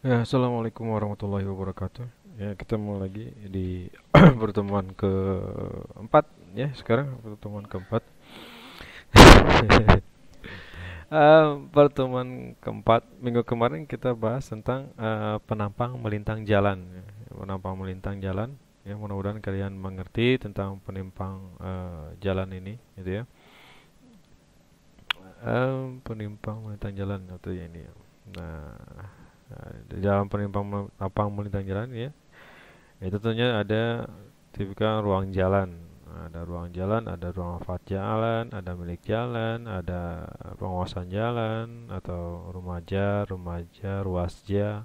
Ya, Assalamualaikum warahmatullahi wabarakatuh. Ya, ketemu lagi di pertemuan keempat ya, sekarang pertemuan keempat. Pertemuan keempat minggu kemarin kita bahas tentang penampang melintang jalan. Ya. Penampang melintang jalan. Ya, mudah-mudahan kalian mengerti tentang penimpang jalan ini, gitu ya. Penimpang melintang jalan atau ya ini. Ya. Nah, di dalam penampang melintang jalan ya, itu tentunya ada tipikal ruang jalan. Ada ruang jalan, ada ruang manfaat jalan, ada milik jalan, ada penguasaan jalan atau remaja, ruasja,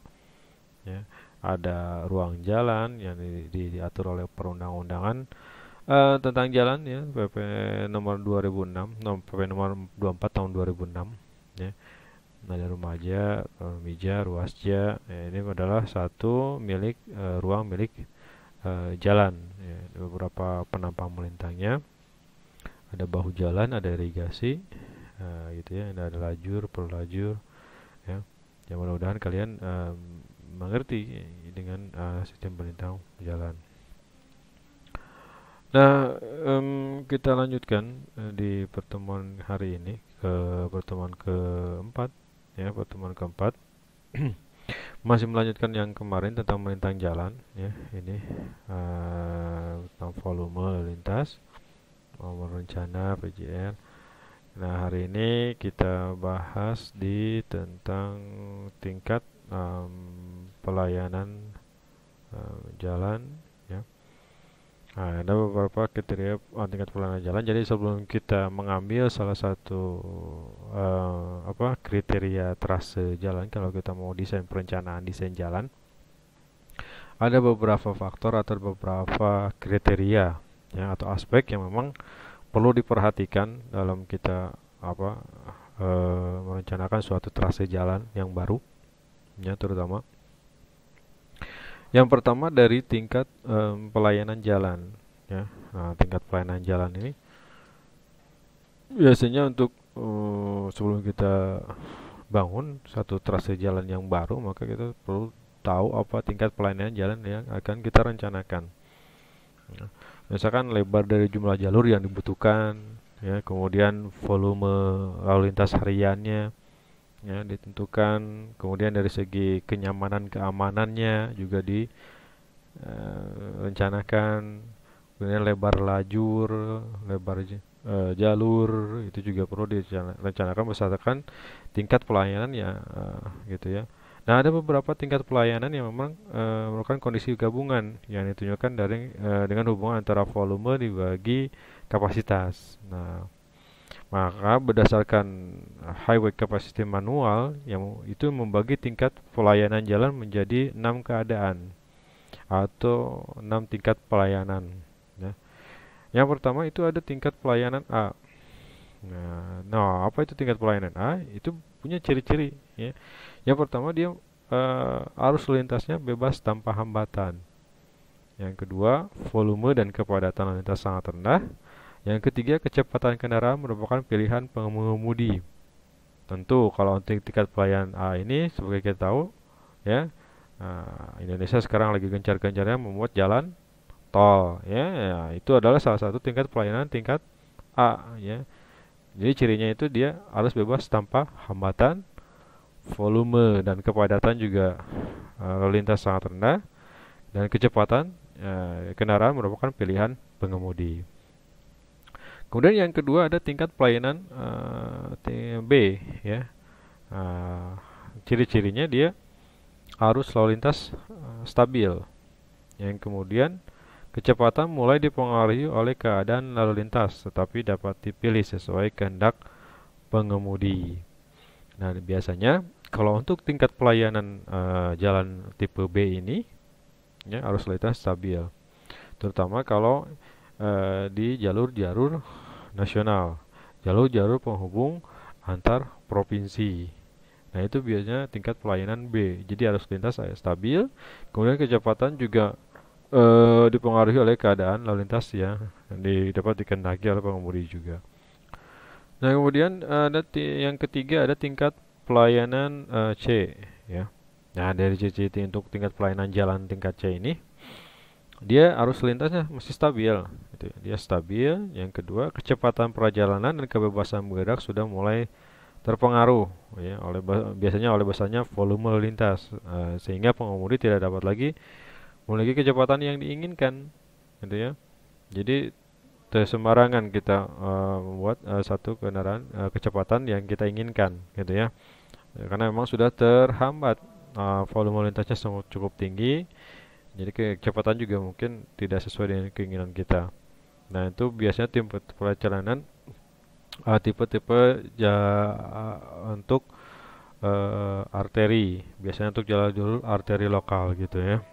ya. Ada ruang jalan yang diatur oleh perundang-undangan tentang jalan ya, PP nomor 2006, PP nomor 24 tahun 2006, ya. Ada remaja, mija, ruasja. Ya, ini adalah satu milik ruang milik jalan ya, ada beberapa penampang melintangnya, ada bahu jalan, ada irigasi, gitu ya, ada lajur, pelajur, ya. Ya mudah-mudahan kalian mengerti dengan sistem pelintang jalan. Nah, kita lanjutkan di pertemuan hari ini ke pertemuan keempat, ya, pertemuan keempat. Masih melanjutkan yang kemarin tentang melintang jalan, ya, ini tentang volume lalu lintas, nomor rencana PJR. Nah, hari ini kita bahas di tentang tingkat pelayanan jalan, ya. Nah, ada beberapa kriteria tingkat pelayanan jalan. Jadi sebelum kita mengambil salah satu kriteria trase jalan, kalau kita mau desain perencanaan desain jalan, ada beberapa faktor atau beberapa kriteria ya atau aspek yang memang perlu diperhatikan dalam kita apa merencanakan suatu trase jalan yang baru ya, terutama yang pertama dari tingkat pelayanan jalan ya. Nah, tingkat pelayanan jalan ini biasanya untuk sebelum kita bangun satu trase jalan yang baru, maka kita perlu tahu apa tingkat pelayanan jalan yang akan kita rencanakan. Nah, misalkan lebar dari jumlah jalur yang dibutuhkan, ya, kemudian volume lalu lintas hariannya, ya, ditentukan, kemudian dari segi kenyamanan keamanannya juga direncanakan, kemudian lebar lajur, lebar jalur itu juga perlu direncanakan berdasarkan tingkat pelayanan ya, gitu ya. Nah, ada beberapa tingkat pelayanan yang memang merupakan kondisi gabungan yang ditunjukkan dari dengan hubungan antara volume dibagi kapasitas. Nah, maka berdasarkan highway capacity manual yang itu membagi tingkat pelayanan jalan menjadi 6 keadaan atau 6 tingkat pelayanan. Ya. Yang pertama itu ada tingkat pelayanan A. Nah, apa itu tingkat pelayanan A? Itu punya ciri-ciri. Ya. Yang pertama dia arus lintasnya bebas tanpa hambatan. Yang kedua, volume dan kepadatan lalu lintas sangat rendah. Yang ketiga, kecepatan kendaraan merupakan pilihan pengemudi. Tentu kalau untuk tingkat pelayanan A ini sebagai kita tahu, ya, Indonesia sekarang lagi gencar-gencarnya membuat jalan tol, ya, ya, itu adalah salah satu tingkat pelayanan tingkat A, ya. Jadi cirinya itu dia harus bebas tanpa hambatan, volume dan kepadatan juga lalu lintas sangat rendah, dan kecepatan kendaraan merupakan pilihan pengemudi. Kemudian yang kedua ada tingkat pelayanan B, ya. Ciri-cirinya dia arus lalu lintas stabil. Yang kemudian kecepatan mulai dipengaruhi oleh keadaan lalu lintas, tetapi dapat dipilih sesuai kehendak pengemudi. Nah, biasanya kalau untuk tingkat pelayanan jalan tipe B ini, ya, arus lalu lintas stabil, terutama kalau di jalur-jalur nasional, jalur-jalur penghubung antar provinsi. Nah, itu biasanya tingkat pelayanan B. Jadi arus lintas stabil, kemudian kecepatan juga dipengaruhi oleh keadaan lalu lintas ya, dapat dikendaki oleh pengemudi juga. Nah, kemudian ada yang ketiga ada tingkat pelayanan C, ya. Nah, dari ciri-ciri untuk tingkat pelayanan jalan tingkat C ini, dia arus lintasnya masih stabil, gitu ya. Dia stabil. Yang kedua, kecepatan perjalanan dan kebebasan bergerak sudah mulai terpengaruh ya biasanya oleh besarnya volume lalu lintas, sehingga pengemudi tidak dapat lagi memiliki kecepatan yang diinginkan, gitu ya. Jadi sembarangan kita membuat satu kendaraan kecepatan yang kita inginkan, gitu ya. Karena memang sudah terhambat, volume lintasnya sangat cukup tinggi, jadi kecepatan juga mungkin tidak sesuai dengan keinginan kita. Nah, itu biasanya tim perjalanan tipe-tipe untuk arteri, biasanya untuk jalur-jalur arteri lokal gitu ya.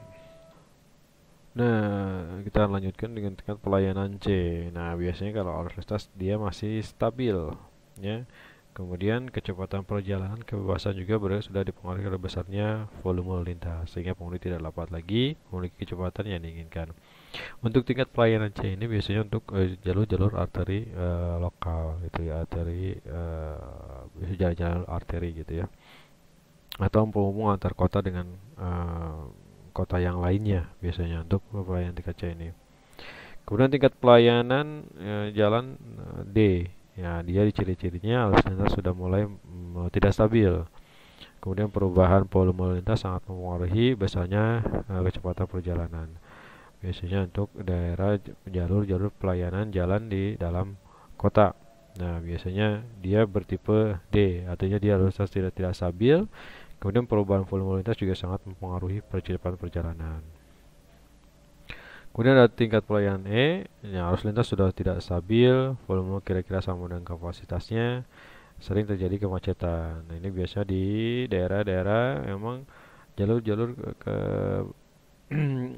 Nah, kita lanjutkan dengan tingkat pelayanan C. Nah, biasanya kalau arus lintas dia masih stabil, ya. Kemudian kecepatan perjalanan kebebasan juga sudah dipengaruhi oleh besarnya volume lalu lintas, sehingga pengemudi tidak dapat lagi memiliki kecepatan yang diinginkan. Untuk tingkat pelayanan C ini biasanya untuk jalur-jalur arteri lokal gitu ya, arteri jalan-jalan arteri gitu ya, atau penghubung antar kota dengan kota yang lainnya biasanya untuk pelayanan tingkat C ini. Kemudian tingkat pelayanan jalan D. Ya, dia di ciri-cirinya arus lintas sudah mulai tidak stabil. Kemudian perubahan volume lalu lintas sangat mempengaruhi besarnya kecepatan perjalanan. Biasanya untuk daerah jalur-jalur pelayanan jalan di dalam kota. Nah, biasanya dia bertipe D, artinya dia arus lintas tidak stabil. Kemudian perubahan volume lalu lintas juga sangat mempengaruhi percepatan perjalanan. Kemudian ada tingkat pelayanan E, yang arus lintas sudah tidak stabil, volume kira-kira sama dengan kapasitasnya, sering terjadi kemacetan. Nah, ini biasa di daerah-daerah memang jalur-jalur ke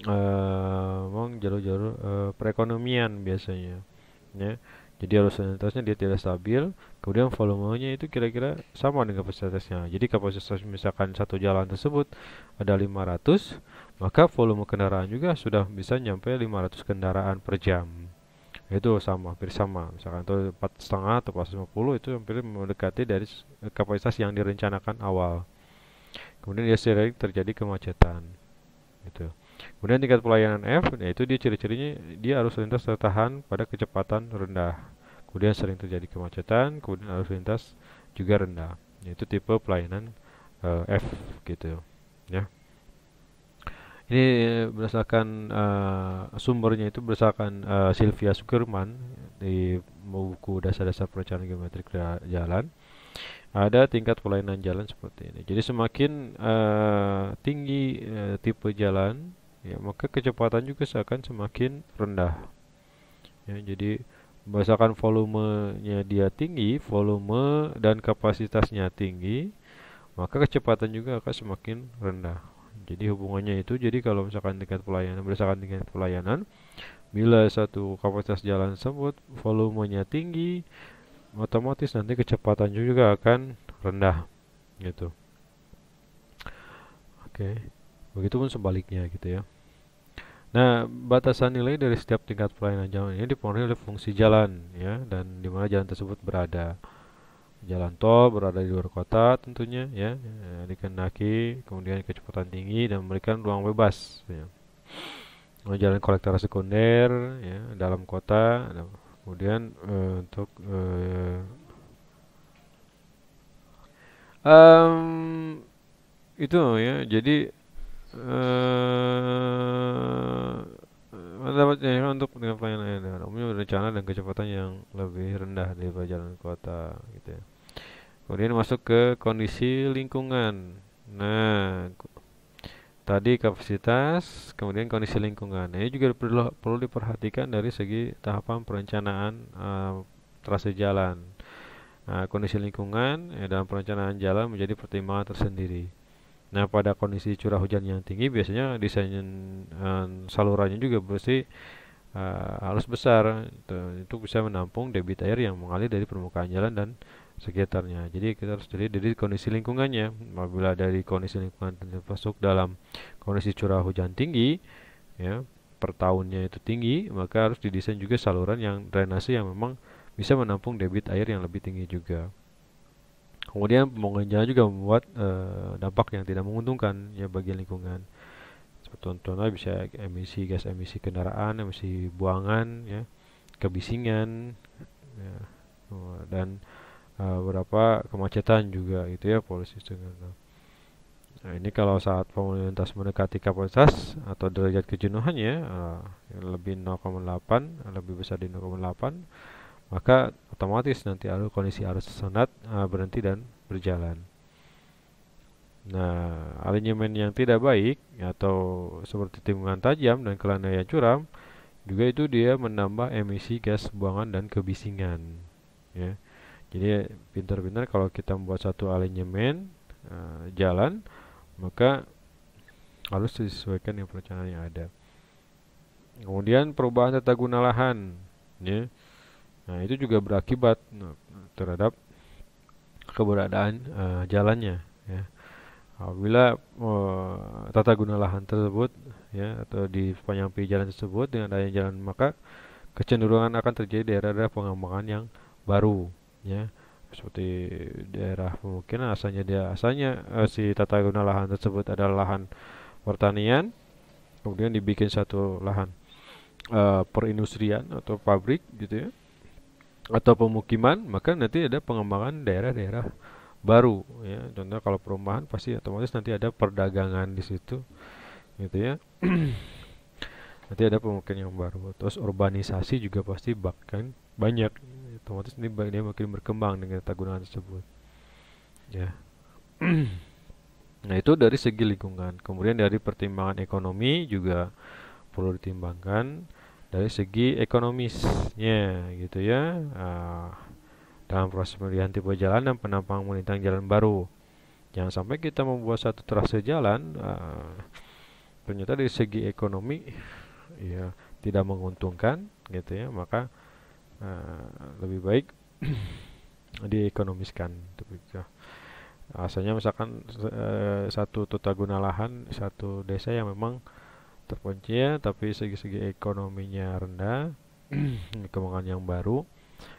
memang jalur-jalur perekonomian biasanya, ya. Jadi arus lintasnya dia tidak stabil, kemudian volumenya itu kira-kira sama dengan kapasitasnya. Jadi kapasitas misalkan satu jalan tersebut ada 500, maka volume kendaraan juga sudah bisa nyampe 500 kendaraan per jam. Itu sama, hampir sama. Misalkan itu 4,5 atau 450 itu hampir mendekati dari kapasitas yang direncanakan awal. Kemudian dia sering terjadi kemacetan, gitu. Kemudian tingkat pelayanan F, yaitu dia ciri-cirinya dia arus lintas tertahan pada kecepatan rendah. Kemudian sering terjadi kemacetan, kemudian arus lintas juga rendah. Yaitu tipe pelayanan F gitu ya. Ini berdasarkan sumbernya itu berdasarkan Sylvia Sukerman di buku dasar-dasar perencanaan geometrik jalan. Ada tingkat pelayanan jalan seperti ini. Jadi semakin tinggi tipe jalan, ya, maka kecepatan juga akan semakin rendah. Ya, jadi berdasarkan volumenya dia tinggi, volume dan kapasitasnya tinggi, maka kecepatan juga akan semakin rendah. Jadi hubungannya itu, jadi kalau misalkan tingkat pelayanan berdasarkan tingkat pelayanan, bila satu kapasitas jalan tersebut volumenya tinggi, otomatis nanti kecepatan juga akan rendah, gitu. Oke, begitupun sebaliknya gitu ya. Nah, batasan nilai dari setiap tingkat pelayanan jalan ini dipengaruhi oleh fungsi jalan ya, dan di mana jalan tersebut berada. Jalan tol berada di luar kota tentunya ya, dikehendaki kemudian kecepatan tinggi dan memberikan ruang bebas ya. Jalan kolektor sekunder ya dalam kota, kemudian untuk um, itu ya, jadi dapatnya untuk dengan pelayanan dengan umumnya berencana dan kecepatan yang lebih rendah daripada jalan kota gitu ya. Kemudian masuk ke kondisi lingkungan. Nah, tadi kapasitas, kemudian kondisi lingkungan. Nah, ini juga perlu diperhatikan dari segi tahapan perencanaan trase jalan. Nah, kondisi lingkungan dalam perencanaan jalan menjadi pertimbangan tersendiri. Nah, pada kondisi curah hujan yang tinggi, biasanya desain salurannya juga bersih harus besar untuk bisa menampung debit air yang mengalir dari permukaan jalan dan sekitarnya. Jadi kita harus dilihat dari kondisi lingkungannya. Apabila dari kondisi lingkungan masuk dalam kondisi curah hujan tinggi, ya per tahunnya itu tinggi, maka harus didesain juga saluran yang drainase yang memang bisa menampung debit air yang lebih tinggi juga. Kemudian pembangunan jalan juga membuat dampak yang tidak menguntungkan ya bagi lingkungan. Contohnya bisa gas emisi kendaraan, emisi buangan, ya, kebisingan, ya, dan beberapa kemacetan juga gitu ya polusi dengan. Nah, ini kalau saat pengguna lintas mendekati kapasitas atau derajat kejenuhannya lebih 0,8, lebih besar di 0,8, maka otomatis nanti kondisi arus sendat berhenti dan berjalan. Nah, alignment yang tidak baik atau seperti tikungan tajam dan kelandaian curam juga itu dia menambah emisi gas buangan dan kebisingan. Ya, jadi pintar-pintar kalau kita membuat satu alignment jalan, maka harus disesuaikan dengan perencanaan yang ada. Kemudian perubahan tata guna lahan, ya. Nah, itu juga berakibat terhadap keberadaan jalannya, ya. Apabila tata guna lahan tersebut, ya, atau di sepanjang jalan tersebut dengan adanya jalan, maka kecenderungan akan terjadi daerah-daerah pengembangan yang baru, ya, seperti daerah pemukiman asalnya si tata guna lahan tersebut adalah lahan pertanian, kemudian dibikin satu lahan perindustrian atau pabrik gitu ya, atau pemukiman, maka nanti ada pengembangan daerah-daerah baru ya. Contoh kalau perumahan pasti otomatis nanti ada perdagangan di situ gitu ya. Nanti ada pemukiman yang baru, terus urbanisasi juga pasti bahkan banyak, otomatis ini dia makin berkembang dengan tata guna tersebut ya. Nah, itu dari segi lingkungan. Kemudian dari pertimbangan ekonomi juga perlu ditimbangkan dari segi ekonomisnya gitu ya. Dalam proses pemilihan tipe jalan dan penampang melintang jalan baru, jangan sampai kita membuat satu trase jalan ternyata dari segi ekonomi ya tidak menguntungkan gitu ya, maka lebih baik diekonomiskan. Asalnya misalkan satu tata guna lahan satu desa yang memang terpencil tapi segi-segi ekonominya rendah, kembangan yang baru,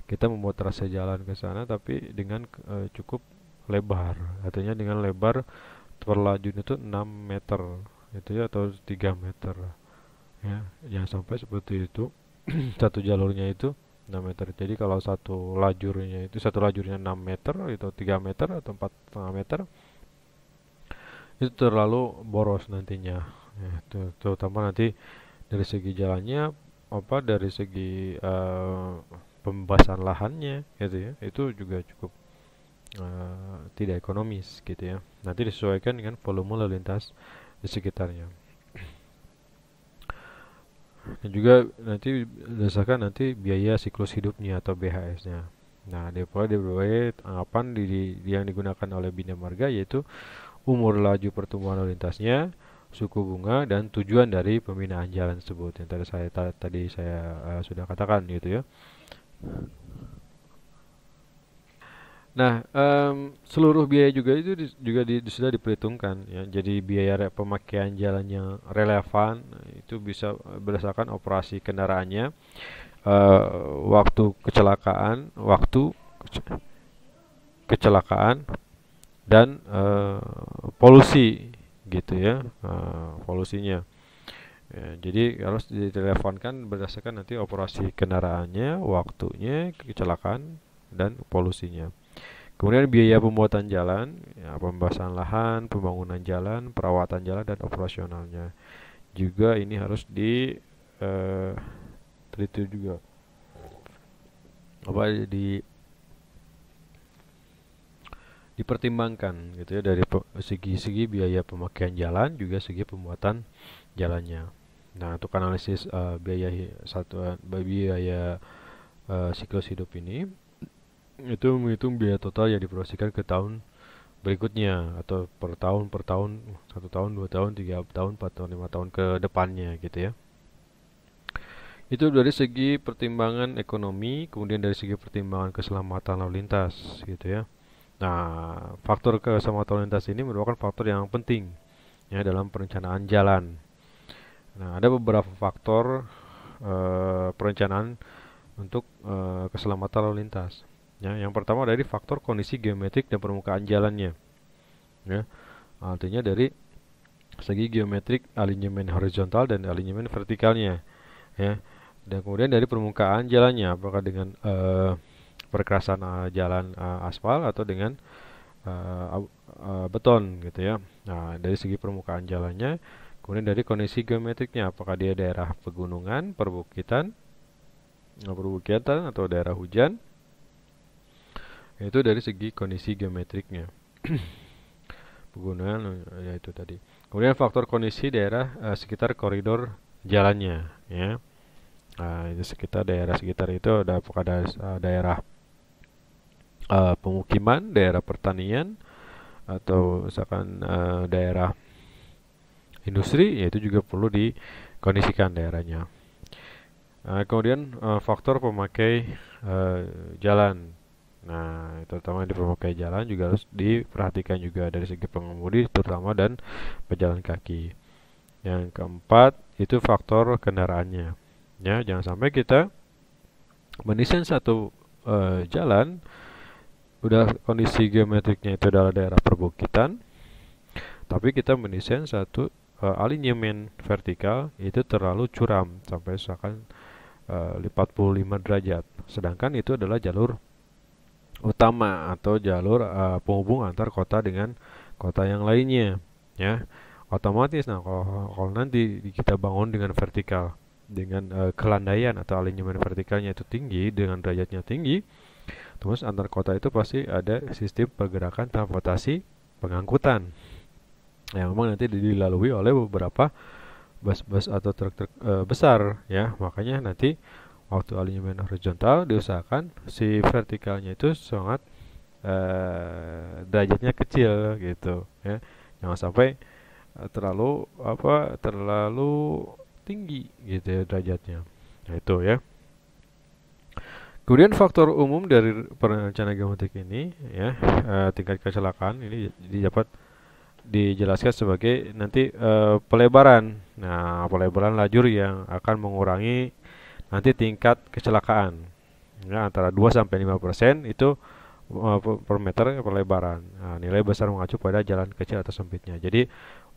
kita membuat trase jalan ke sana tapi dengan cukup lebar, artinya dengan lebar per lajun itu 6 meter gitu ya, atau 3 meter ya, jangan sampai seperti itu. Satu jalurnya itu 6 meter, jadi kalau satu lajurnya 6 meter itu 3 meter atau 4,5 meter, itu terlalu boros nantinya ya, terutama nanti dari segi jalannya, dari segi pembebasan lahannya gitu ya, itu juga cukup tidak ekonomis gitu ya. Nanti disesuaikan dengan volume lalu lintas di sekitarnya. Dan juga nanti berdasarkan nanti biaya siklus hidupnya atau BHS-nya. Nah, di berbagai anggapan yang digunakan oleh Bina Marga yaitu umur laju pertumbuhan lalu lintasnya, suku bunga, dan tujuan dari pembinaan jalan tersebut yang tadi saya sudah katakan gitu ya. Nah, seluruh biaya juga itu sudah diperhitungkan ya. Jadi biaya pemakaian jalan yang relevan itu bisa berdasarkan operasi kendaraannya, waktu kecelakaan dan polusi gitu ya, polusinya. Ya, jadi harus direlevankan berdasarkan nanti operasi kendaraannya, waktunya, kecelakaan, dan polusinya. Kemudian biaya pembuatan jalan, ya, pembahasan lahan, pembangunan jalan, perawatan jalan, dan operasionalnya. Juga ini harus diteliti juga. Dipertimbangkan gitu ya, dari segi biaya pemakaian jalan juga segi pembuatan jalannya. Nah, untuk analisis biaya siklus hidup ini, itu menghitung biaya total yang diprosesikan ke tahun berikutnya atau per tahun 1 tahun, 2 tahun, 3 tahun, 4 tahun, 5 tahun ke depannya gitu ya. Itu dari segi pertimbangan ekonomi, kemudian dari segi pertimbangan keselamatan lalu lintas gitu ya. Nah, faktor keselamatan lalu lintas ini merupakan faktor yang penting ya dalam perencanaan jalan. Nah, ada beberapa faktor perencanaan untuk keselamatan lalu lintas. Ya, yang pertama dari faktor kondisi geometrik dan permukaan jalannya. Ya, artinya dari segi geometrik alinyemen horizontal dan alinyemen vertikalnya. Ya, dan kemudian dari permukaan jalannya, apakah dengan perkerasan jalan aspal atau dengan beton gitu ya. Nah, dari segi permukaan jalannya, kemudian dari kondisi geometriknya, apakah dia daerah pegunungan, perbukitan atau daerah hujan. Itu dari segi kondisi geometriknya. Pegunungan ya itu tadi. Kemudian faktor kondisi daerah sekitar koridor jalannya ya. Nah, itu sekitar daerah sekitar itu ada apakah ada daerah pemukiman, daerah pertanian atau misalkan daerah industri, ya itu juga perlu dikondisikan daerahnya. Kemudian faktor pemakai jalan. Nah, terutama di pemakai jalan juga harus diperhatikan juga dari segi pengemudi terutama dan pejalan kaki. Yang keempat itu faktor kendaraannya. Ya, jangan sampai kita mendesain satu jalan udah kondisi geometriknya itu adalah daerah perbukitan, tapi kita mendesain satu alinyemen vertikal itu terlalu curam sampai misalkan 45 derajat. Sedangkan itu adalah jalur utama atau jalur penghubung antar kota dengan kota yang lainnya ya. Otomatis nah kalau nanti kita bangun dengan vertikal dengan kelandaian atau alinyemen vertikalnya itu tinggi dengan derajatnya tinggi, terus antar kota itu pasti ada sistem pergerakan transportasi pengangkutan yang memang nanti dilalui oleh beberapa bus-bus atau truk-truk besar ya. Makanya nanti waktu alinyemen horizontal diusahakan si vertikalnya itu sangat derajatnya kecil gitu ya. Jangan sampai terlalu tinggi gitu ya derajatnya. Nah, itu ya. Kemudian faktor umum dari perencanaan geometrik ini ya, tingkat kecelakaan ini dapat dijelaskan sebagai nanti pelebaran. Nah, pelebaran lajur yang akan mengurangi nanti tingkat kecelakaan. Ya, antara 2 sampai 5% itu per meter pelebaran. Nah, nilai besar mengacu pada jalan kecil atau sempitnya. Jadi,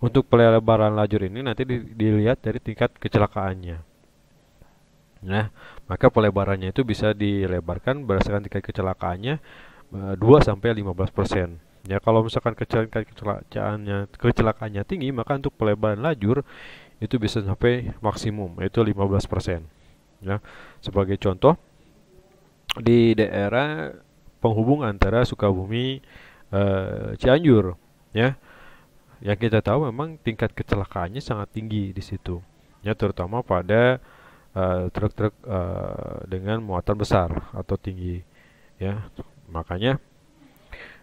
untuk pelebaran lajur ini nanti dilihat dari tingkat kecelakaannya. Nah, maka pelebarannya itu bisa dilebarkan berdasarkan tingkat kecelakaannya 2 sampai 15%. Ya, kalau misalkan kecelakaannya tinggi, maka untuk pelebaran lajur itu bisa sampai maksimum yaitu 15%. Ya, sebagai contoh di daerah penghubung antara Sukabumi Cianjur, ya, yang kita tahu memang tingkat kecelakaannya sangat tinggi di situ, ya, terutama pada truk-truk dengan muatan besar atau tinggi, ya. Makanya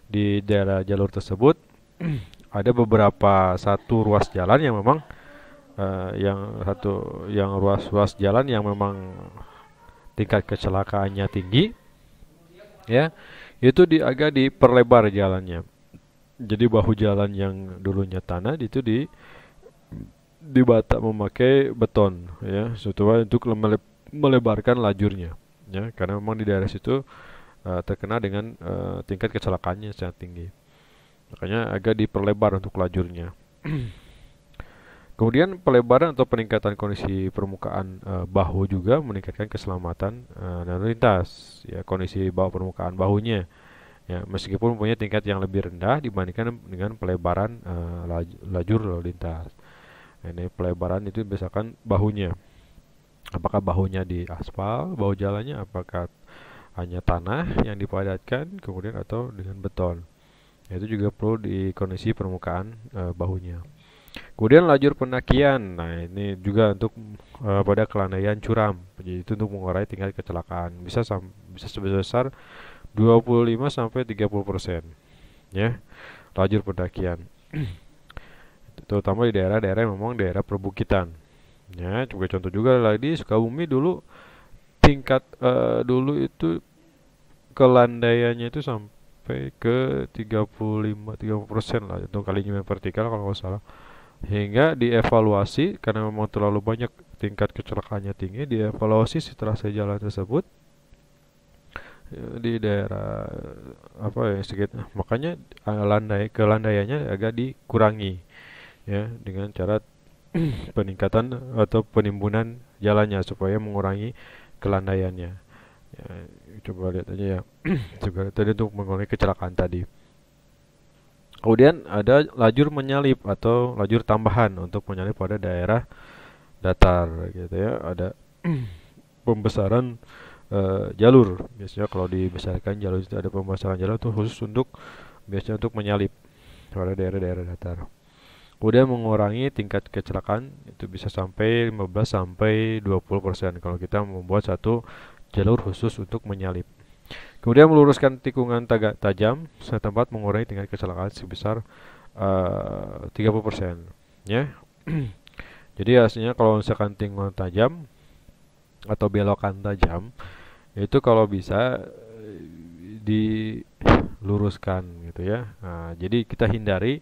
di daerah jalur tersebut ada beberapa satu ruas jalan yang memang yang ruas jalan yang memang tingkat kecelakaannya tinggi ya, itu agak diperlebar jalannya. Jadi bahu jalan yang dulunya tanah itu dibata memakai beton ya, supaya untuk melebarkan lajurnya ya, karena memang di daerah situ terkena dengan tingkat kecelakaannya sangat tinggi. Makanya agak diperlebar untuk lajurnya. Kemudian pelebaran atau peningkatan kondisi permukaan bahu juga meningkatkan keselamatan lalu lintas. Ya, kondisi permukaan bahunya, ya, meskipun punya tingkat yang lebih rendah dibandingkan dengan pelebaran lajur lalu lintas. Ini pelebaran itu misalkan bahunya. Apakah bahunya di aspal, bahu jalannya, apakah hanya tanah yang dipadatkan, kemudian atau dengan beton. Itu juga perlu di kondisi permukaan bahunya. Kemudian lajur pendakian. Nah, ini juga untuk pada kelandaian curam. Jadi itu untuk mengurangi tingkat kecelakaan. Bisa sebesar 25 sampai 30%. Ya. Lajur pendakian. Terutama di daerah-daerah yang memang daerah perbukitan. Ya, juga contoh juga lagi Sukabumi dulu tingkat dulu itu kelandaiannya itu sampai ke 30% lah untuk kalinya vertikal kalau nggak salah. Hingga dievaluasi karena memang terlalu banyak tingkat kecelakaannya tinggi, dievaluasi setelah saya jalan tersebut di daerah apa ya sekitar, makanya kelandaiannya agak dikurangi ya dengan cara peningkatan atau penimbunan jalannya supaya mengurangi kelandaiannya. Ya, coba lihat aja ya. Juga tadi untuk mengurangi kecelakaan tadi. Kemudian ada lajur menyalip atau lajur tambahan untuk menyalip pada daerah datar gitu ya. Ada pembesaran jalur. Biasanya kalau dibesarkan jalur itu ada pembesaran jalur itu khusus untuk biasanya untuk menyalip pada daerah-daerah datar. Kemudian mengurangi tingkat kecelakaan itu bisa sampai 15 sampai 20% kalau kita membuat satu jalur khusus untuk menyalip. Kemudian meluruskan tikungan tajam setempat mengurangi tingkat kecelakaan sebesar 30% ya. Jadi hasilnya kalau misalkan tikungan tajam atau belokan tajam itu kalau bisa diluruskan gitu ya. Nah, jadi kita hindari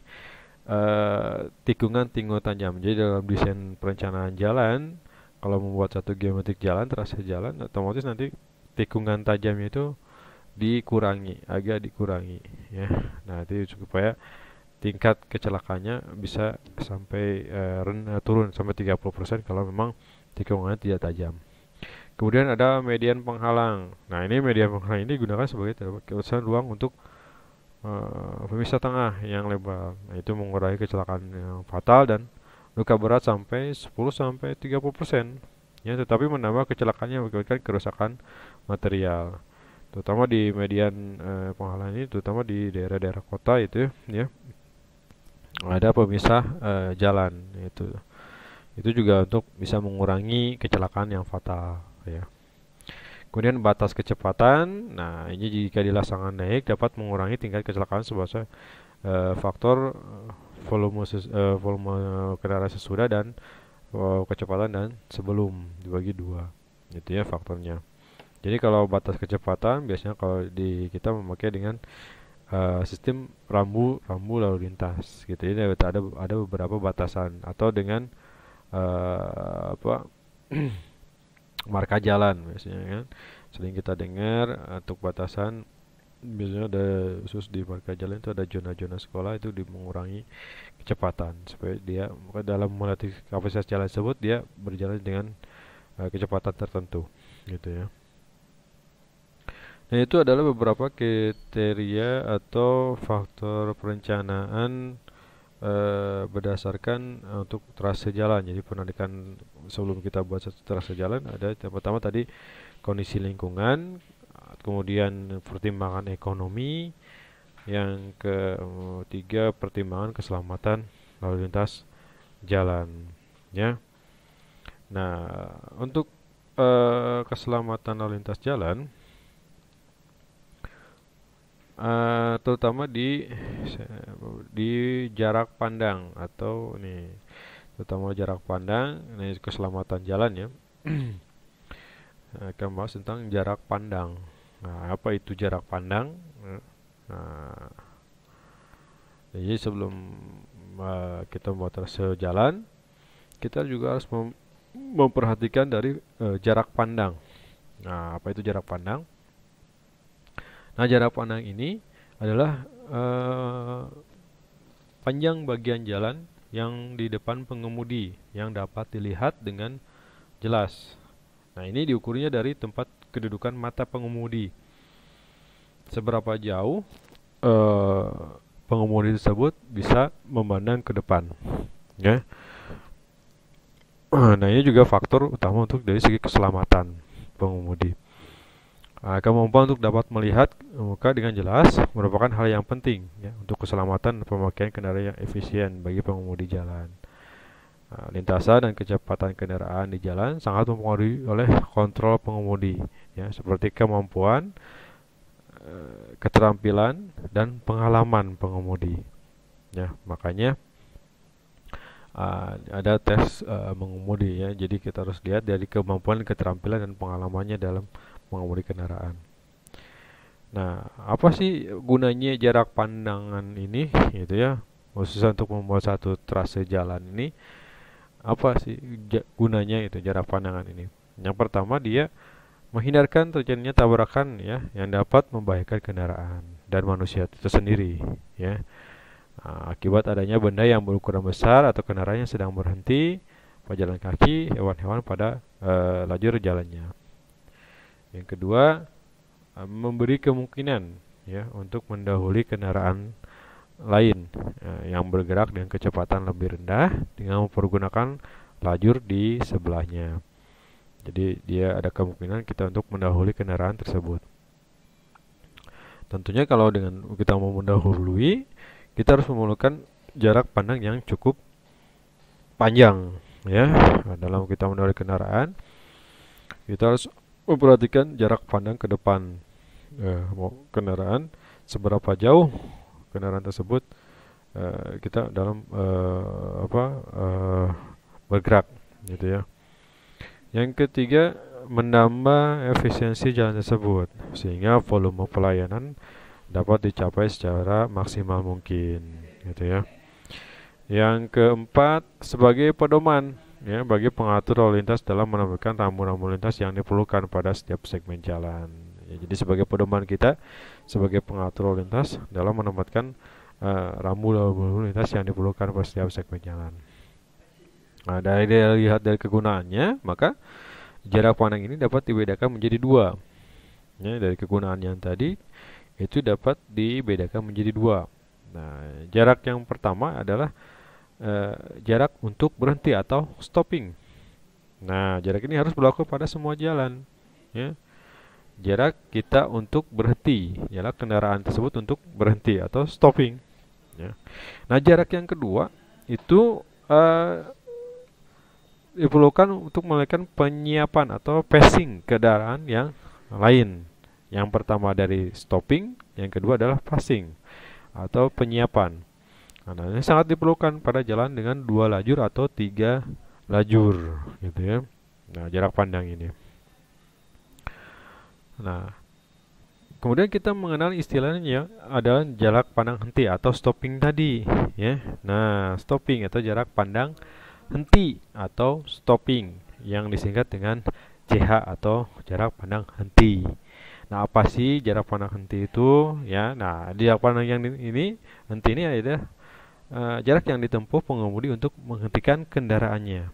tikungan-tikungan tajam. Jadi dalam desain perencanaan jalan, kalau membuat satu geometrik jalan, trase jalan, otomatis nanti tikungan tajamnya itu dikurangi, agak dikurangi ya. Nah, itu supaya tingkat kecelakaannya bisa sampai turun sampai 30% kalau memang tikungannya tidak tajam. Kemudian ada median penghalang. Nah, ini median penghalang ini digunakan sebagai kawasan ruang untuk pemisah tengah yang lebar. Nah, itu mengurangi kecelakaan yang fatal dan luka berat sampai 10 sampai 30%. Ya, tetapi menambah kecelakaannya mengakibatkan kerusakan material. Terutama di median penghalang ini, terutama di daerah-daerah kota itu ya. Ada pemisah jalan itu. Itu juga untuk bisa mengurangi kecelakaan yang fatal ya. Kemudian batas kecepatan. Nah, ini jika dilaksanakan naik dapat mengurangi tingkat kecelakaan sebesar faktor volume kendaraan sesudah dan kecepatan dan sebelum dibagi dua. Itu ya faktornya. Jadi kalau batas kecepatan biasanya kalau kita memakai dengan sistem rambu lalu lintas gitu. Jadi ada beberapa batasan atau dengan apa marka jalan biasanya kan. Sering kita dengar untuk batasan biasanya ada khusus di marka jalan itu ada zona-zona sekolah itu mengurangi kecepatan supaya dia dalam melatih kapasitas jalan tersebut dia berjalan dengan kecepatan tertentu gitu ya. Nah, itu adalah beberapa kriteria atau faktor perencanaan berdasarkan untuk trase jalan. Jadi pendidikan sebelum kita buat satu trase jalan ada yang pertama tadi kondisi lingkungan, kemudian pertimbangan ekonomi, yang ketiga pertimbangan keselamatan lalu lintas jalan ya. Nah, untuk keselamatan lalu lintas jalan terutama di jarak pandang atau nih terutama jarak pandang ini keselamatan jalan ya. Akan bahas tentang jarak pandang. Nah, apa itu jarak pandang? Nah, jadi sebelum kita membuat trase jalan, kita juga harus memperhatikan dari jarak pandang. Nah, apa itu jarak pandang? Nah, jarak pandang ini adalah panjang bagian jalan yang di depan pengemudi yang dapat dilihat dengan jelas. Nah, ini diukurnya dari tempat kedudukan mata pengemudi. Seberapa jauh pengemudi tersebut bisa memandang ke depan. Ya. Nah, ini juga faktor utama untuk dari segi keselamatan pengemudi. Kemampuan untuk dapat melihat muka dengan jelas merupakan hal yang penting ya, untuk keselamatan dan pemakaian kendaraan yang efisien bagi pengemudi jalan. Lintasan dan kecepatan kendaraan di jalan sangat mempengaruhi oleh kontrol pengemudi, ya, seperti kemampuan, keterampilan, dan pengalaman pengemudi. Ya, makanya ada tes mengemudi ya. Jadi kita harus lihat dari kemampuan, keterampilan, dan pengalamannya dalam mengemudi kendaraan. Nah, apa sih gunanya jarak pandangan ini gitu ya? Khususnya untuk membuat satu trase jalan ini, apa sih gunanya itu jarak pandangan ini? Yang pertama dia menghindarkan terjadinya tabrakan ya yang dapat membahayakan kendaraan dan manusia itu sendiri ya. Akibat adanya benda yang berukuran besar atau kendaraan yang sedang berhenti, pejalan kaki, hewan-hewan pada lajur jalannya. Yang kedua, memberi kemungkinan ya untuk mendahului kendaraan lain yang bergerak dengan kecepatan lebih rendah dengan mempergunakan lajur di sebelahnya. Jadi dia ada kemungkinan kita untuk mendahului kendaraan tersebut. Tentunya kalau dengan kita mau mendahului, kita harus memerlukan jarak pandang yang cukup panjang ya. Dalam kita mendahului kendaraan, kita harus memperhatikan jarak pandang ke depan kendaraan, seberapa jauh kendaraan tersebut kita dalam bergerak gitu ya. Yang ketiga, menambah efisiensi jalan tersebut sehingga volume pelayanan dapat dicapai secara maksimal mungkin gitu ya. Yang keempat, sebagai pedoman ya bagi pengatur lalu lintas dalam menambahkan rambu-rambu lintas yang diperlukan pada setiap segmen jalan. Ya, jadi sebagai pedoman kita sebagai pengatur lalu lintas dalam menempatkan rambu-rambu lintas yang diperlukan pada setiap segmen jalan. Nah, lihat dari kegunaannya, maka jarak pandang ini dapat dibedakan menjadi dua. Ya, dari kegunaan yang tadi itu dapat dibedakan menjadi dua. Nah, jarak yang pertama adalah jarak untuk berhenti atau stopping. Nah, jarak ini harus berlaku pada semua jalan. Ya. Jarak kita untuk berhenti, jarak kendaraan tersebut untuk berhenti atau stopping. Ya. Nah, jarak yang kedua itu diperlukan untuk melakukan penyiapan atau passing kendaraan yang lain. Yang pertama dari stopping, yang kedua adalah passing atau penyiapan. Nah, ini sangat diperlukan pada jalan dengan 2 lajur atau 3 lajur, gitu ya. Nah, jarak pandang ini. Nah, kemudian kita mengenal istilahnya adalah jarak pandang henti atau stopping tadi, ya. Nah, stopping atau jarak pandang henti atau stopping yang disingkat dengan JH atau jarak pandang henti. Nah, apa sih jarak pandang henti itu? Ya, nah jarak pandang yang ini henti ini adalah jarak yang ditempuh pengemudi untuk menghentikan kendaraannya.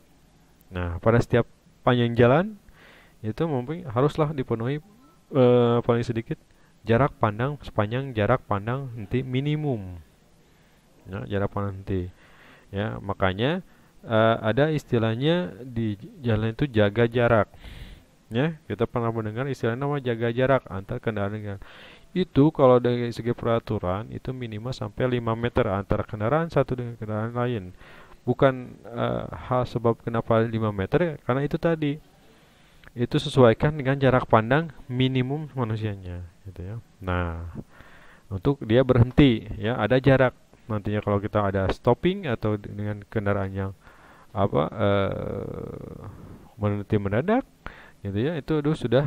Nah, pada setiap panjang jalan itu haruslah dipenuhi paling sedikit jarak pandang sepanjang jarak pandang henti minimum. Nah, jarak pandang henti. Ya, makanya ada istilahnya di jalan itu jaga jarak. Ya, kita pernah mendengar istilah nama jaga jarak antar kendaraan dengan itu kalau dari segi peraturan itu minimal sampai 5 meter antara kendaraan satu dengan kendaraan lain. Bukan hal sebab kenapa 5 meter ya, karena itu tadi. Itu sesuaikan dengan jarak pandang minimum manusianya gitu ya. Nah, untuk dia berhenti ya ada jarak. Nantinya kalau kita ada stopping atau dengan kendaraan yang berhenti mendadak gitu ya, itu sudah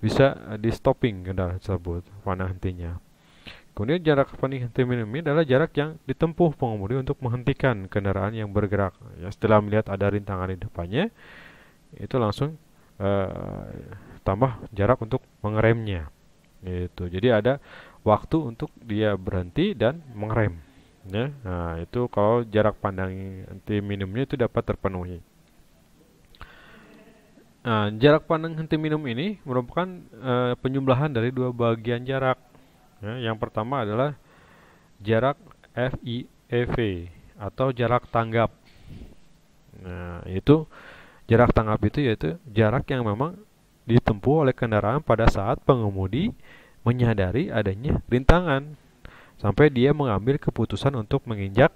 bisa di stopping kendaraan tersebut pandang hentinya. Kemudian jarak pandang henti minimum ini adalah jarak yang ditempuh pengemudi untuk menghentikan kendaraan yang bergerak ya, setelah melihat ada rintangan di depannya itu langsung tambah jarak untuk mengeremnya gitu. Jadi ada waktu untuk dia berhenti dan mengerem ya. Nah, itu kalau jarak pandang henti minimumnya itu dapat terpenuhi. Nah, jarak pandang henti minimum ini merupakan penjumlahan dari dua bagian jarak. Ya, yang pertama adalah jarak FIEV atau jarak tanggap. Nah, itu jarak tanggap itu yaitu jarak yang memang ditempuh oleh kendaraan pada saat pengemudi menyadari adanya rintangan sampai dia mengambil keputusan untuk menginjak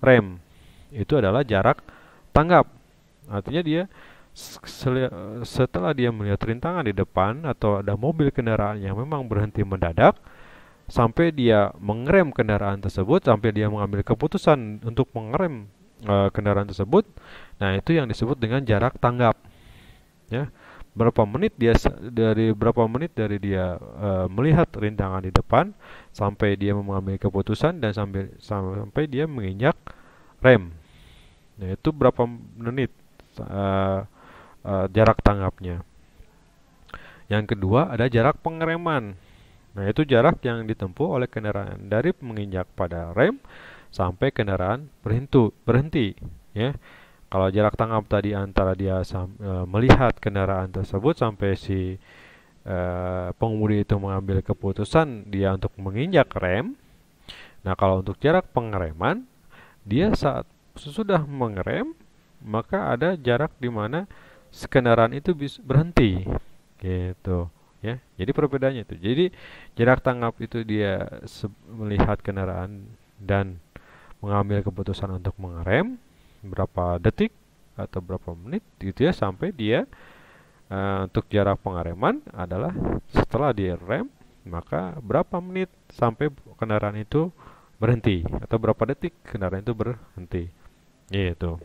rem. Itu adalah jarak tanggap. Artinya dia setelah dia melihat rintangan di depan atau ada mobil kendaraan yang memang berhenti mendadak, sampai dia mengerem kendaraan tersebut, sampai dia mengambil keputusan untuk mengerem kendaraan tersebut. Nah, itu yang disebut dengan jarak tanggap. Ya. Berapa menit dari dia melihat rintangan di depan sampai dia mengambil keputusan dan sampai dia menginjak rem. Nah, itu berapa menit jarak tanggapnya. Yang kedua ada jarak pengereman. Nah, itu jarak yang ditempuh oleh kendaraan dari menginjak pada rem sampai kendaraan berhenti, ya. Kalau jarak tanggap tadi antara dia melihat kendaraan tersebut sampai si pengemudi itu mengambil keputusan dia untuk menginjak rem. Nah, kalau untuk jarak pengereman, dia saat sesudah mengerem, maka ada jarak di mana kendaraan itu bisa berhenti, gitu, ya. Jadi perbedaannya itu. Jadi jarak tanggap itu dia melihat kendaraan dan mengambil keputusan untuk mengerem berapa detik atau berapa menit gitu ya, sampai dia untuk jarak pengereman adalah setelah dia rem maka berapa menit sampai kendaraan itu berhenti atau berapa detik kendaraan itu berhenti, gitu.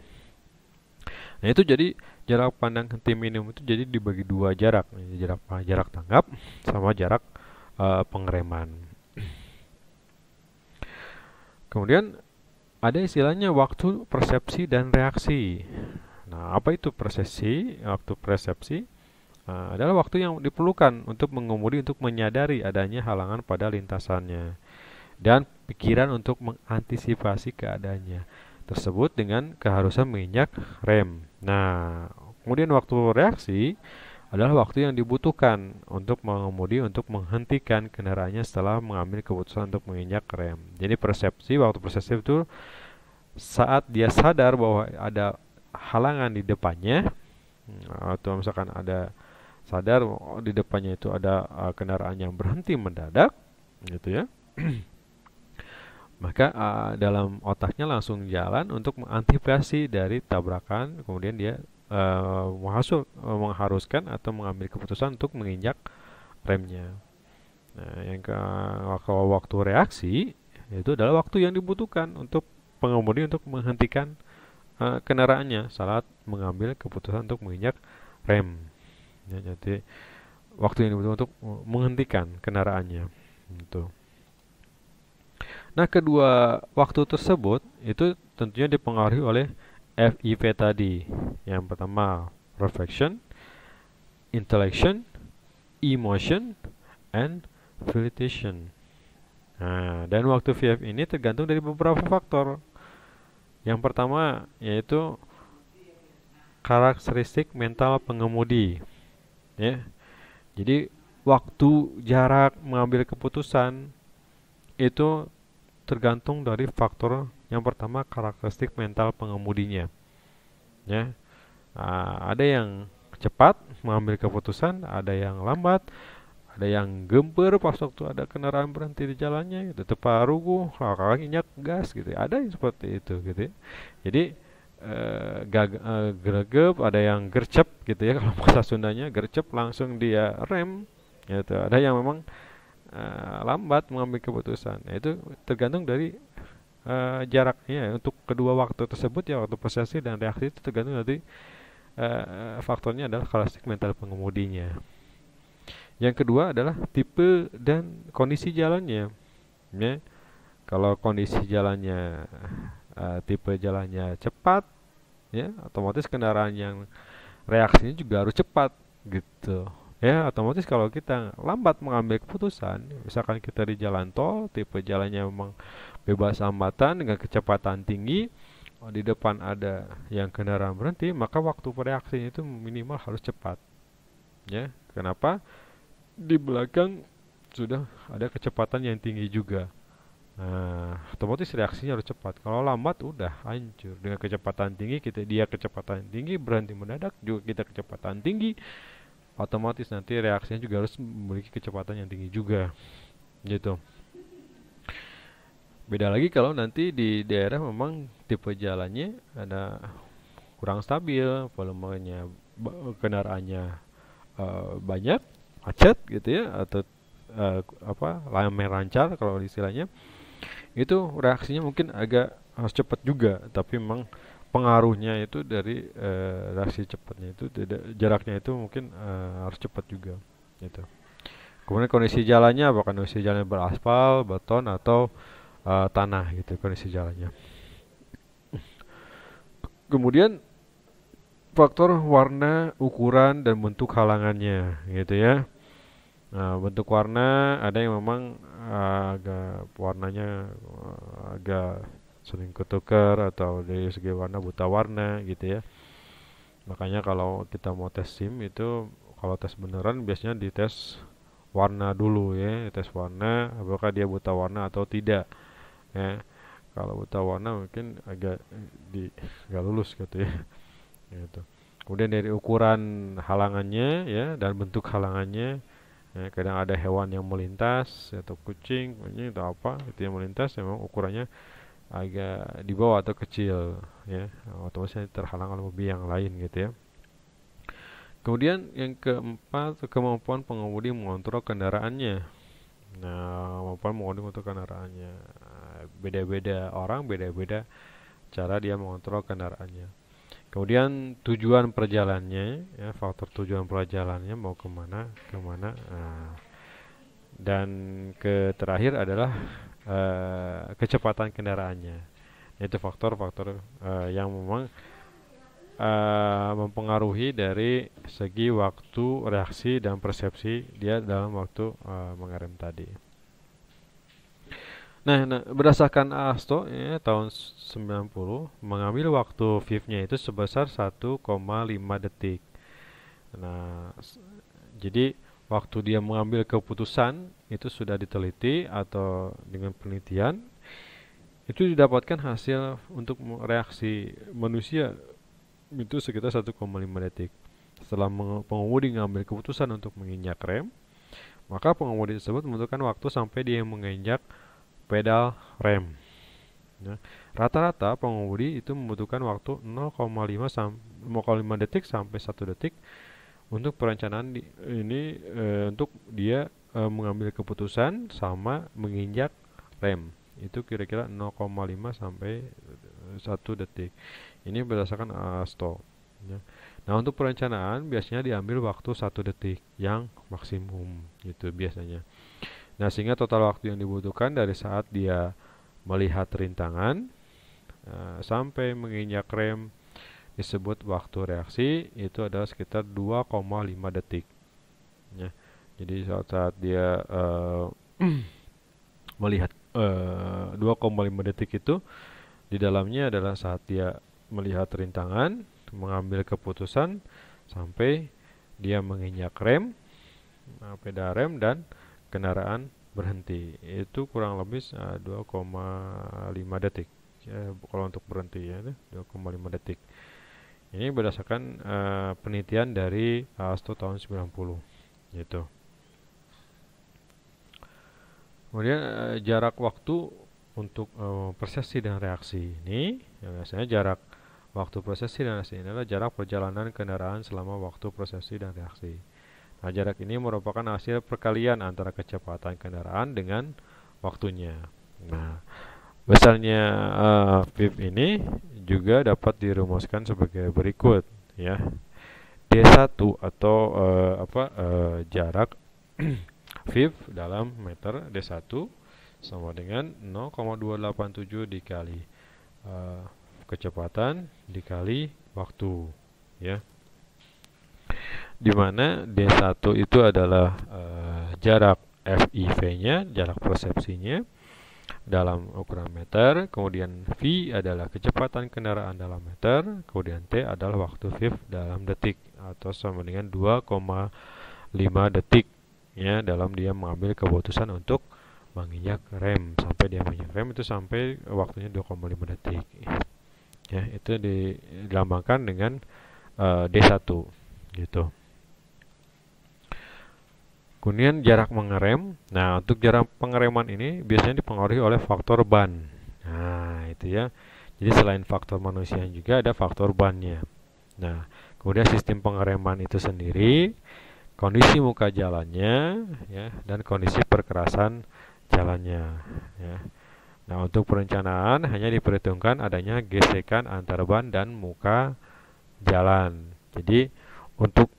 Nah, itu jadi jarak pandang henti minimum itu jadi dibagi dua jarak, jarak jarak tanggap sama jarak pengereman. Kemudian ada istilahnya waktu persepsi dan reaksi. Nah, apa itu persepsi? Waktu persepsi adalah waktu yang diperlukan untuk mengemudi untuk menyadari adanya halangan pada lintasannya dan pikiran untuk mengantisipasi keadaannya tersebut dengan keharusan menginjak rem. Nah, kemudian waktu reaksi adalah waktu yang dibutuhkan untuk mengemudi untuk menghentikan kendaraannya setelah mengambil keputusan untuk menginjak rem. Jadi waktu persepsi itu saat dia sadar bahwa ada halangan di depannya, atau misalkan ada sadar di depannya itu ada kendaraan yang berhenti mendadak, gitu ya. Maka dalam otaknya langsung jalan untuk mengantisipasi dari tabrakan, kemudian dia mengharuskan atau mengambil keputusan untuk menginjak remnya. Nah, yang ke waktu reaksi itu adalah waktu yang dibutuhkan untuk pengemudi untuk menghentikan kendaraannya saat mengambil keputusan untuk menginjak rem. Ya, jadi waktu yang dibutuhkan untuk menghentikan kendaraannya. Gitu. Nah, kedua waktu tersebut itu tentunya dipengaruhi oleh FIV tadi. Yang pertama, reflection, intellection, emotion, and volition. Nah, dan waktu VF ini tergantung dari beberapa faktor. Yang pertama yaitu karakteristik mental pengemudi, ya. Jadi waktu jarak mengambil keputusan itu tergantung dari faktor yang pertama karakteristik mental pengemudinya, ya. Ada yang cepat mengambil keputusan, ada yang lambat, ada yang gemper pas waktu ada kendaraan berhenti di jalannya gitu, terparuh kakak injak gas gitu, ada yang seperti itu gitu ya. Jadi greget, ada yang gercep gitu ya, kalau bahasa Sundanya gercep langsung dia rem gitu. Ada yang memang lambat mengambil keputusan. Nah, itu tergantung dari jaraknya untuk kedua waktu tersebut ya, waktu prosesi dan reaksi itu tergantung dari faktornya adalah karakteristik mental pengemudinya. Yang kedua adalah tipe dan kondisi jalannya, ya. Kalau kondisi jalannya tipe jalannya cepat, ya, otomatis kendaraan yang reaksinya juga harus cepat, gitu. Ya, otomatis kalau kita lambat mengambil keputusan, misalkan kita di jalan tol, tipe jalannya memang bebas hambatan dengan kecepatan tinggi, di depan ada yang kendaraan berhenti, maka waktu reaksinya itu minimal harus cepat. Ya, kenapa? Di belakang sudah ada kecepatan yang tinggi juga. Nah, otomatis reaksinya harus cepat. Kalau lambat udah hancur. Dengan kecepatan tinggi dia kecepatan tinggi berhenti mendadak, juga kita kecepatan tinggi, otomatis nanti reaksinya juga harus memiliki kecepatan yang tinggi juga. Gitu. Beda lagi kalau nanti di daerah memang tipe jalannya ada kurang stabil, volumenya kendaraannya banyak, macet gitu ya, atau lame lancar kalau istilahnya, itu reaksinya mungkin agak harus cepat juga, tapi memang pengaruhnya itu dari reaksi cepatnya itu jaraknya itu mungkin harus cepat juga gitu. Kemudian kondisi jalannya, apakah kondisi jalannya beraspal, beton, atau tanah gitu kondisi jalannya. Kemudian faktor warna, ukuran, dan bentuk halangannya, gitu ya. Nah, bentuk warna ada yang memang agak warnanya agak sering ketukar atau dari segi warna buta warna gitu ya. Makanya kalau kita mau tes SIM itu kalau tes beneran biasanya dites warna dulu ya, tes warna apakah dia buta warna atau tidak ya. Kalau buta warna mungkin agak di nggak lulus gitu ya. Gitu. Kemudian dari ukuran halangannya ya dan bentuk halangannya. Ya, kadang ada hewan yang melintas atau kucing, anjing atau apa itu yang melintas memang ukurannya agak di bawah atau kecil ya, otomatis terhalang oleh mobil yang lain gitu ya. Kemudian yang keempat, kemampuan pengemudi mengontrol kendaraannya. Nah, kemampuan mengemudi mengontrol kendaraannya. Beda-beda orang, beda-beda cara dia mengontrol kendaraannya. Kemudian tujuan perjalanannya, ya, faktor tujuan perjalanannya mau kemana, kemana. Nah, dan terakhir adalah kecepatan kendaraannya. Itu faktor-faktor yang memang mempengaruhi dari segi waktu reaksi dan persepsi dia dalam waktu mengerem tadi. Nah, berdasarkan ASTO ya, tahun 90 mengambil waktu VIF-nya itu sebesar 1,5 detik. Nah, jadi waktu dia mengambil keputusan itu sudah diteliti atau dengan penelitian itu didapatkan hasil untuk reaksi manusia itu sekitar 1,5 detik. Setelah pengemudi mengambil keputusan untuk menginjak rem, maka pengemudi tersebut membutuhkan waktu sampai dia menginjak pedal rem. Ya. Rata-rata pengemudi itu membutuhkan waktu 0,5 detik sampai 1 detik untuk perencanaan ini untuk dia mengambil keputusan sama menginjak rem. Itu kira-kira 0,5 sampai 1 detik. Ini berdasarkan ASTO. Ya. Nah, untuk perencanaan biasanya diambil waktu 1 detik yang maksimum gitu biasanya. Nah, sehingga total waktu yang dibutuhkan dari saat dia melihat rintangan sampai menginjak rem disebut waktu reaksi itu adalah sekitar 2,5 detik. Ya. Jadi saat dia melihat 2,5 detik itu di dalamnya adalah saat dia melihat rintangan, mengambil keputusan sampai dia menginjak rem, pedal rem dan kendaraan berhenti. Itu kurang lebih 2,5 detik. Ya, kalau untuk berhenti ya 2,5 detik. Ini berdasarkan penelitian dari ASTO tahun 90 gitu. Kemudian jarak waktu untuk persesi dan reaksi ini biasanya jarak waktu prosesi dan reaksi ini adalah jarak perjalanan kendaraan selama waktu prosesi dan reaksi. Nah, jarak ini merupakan hasil perkalian antara kecepatan kendaraan dengan waktunya. Nah, besarnya VIF ini juga dapat dirumuskan sebagai berikut ya. D1 atau jarak VIF dalam meter D1 sama dengan 0,287 dikali kecepatan dikali waktu ya. Di mana D1 itu adalah jarak FIV-nya, jarak persepsinya dalam ukuran meter, kemudian V adalah kecepatan kendaraan dalam meter, kemudian T adalah waktu VIF dalam detik atau sama dengan 2,5 detik ya dalam dia mengambil keputusan untuk menginjak rem. Sampai dia menginjak rem itu sampai waktunya 2,5 detik. Ya, itu dilambangkan dengan D1 gitu. Kemudian jarak mengerem. Nah, untuk jarak pengereman ini biasanya dipengaruhi oleh faktor ban. Nah, itu ya. Jadi selain faktor manusia juga ada faktor bannya. Nah, kemudian sistem pengereman itu sendiri, kondisi muka jalannya, ya, dan kondisi perkerasan jalannya. Ya. Nah, untuk perencanaan hanya diperhitungkan adanya gesekan antar ban dan muka jalan. Jadi untuk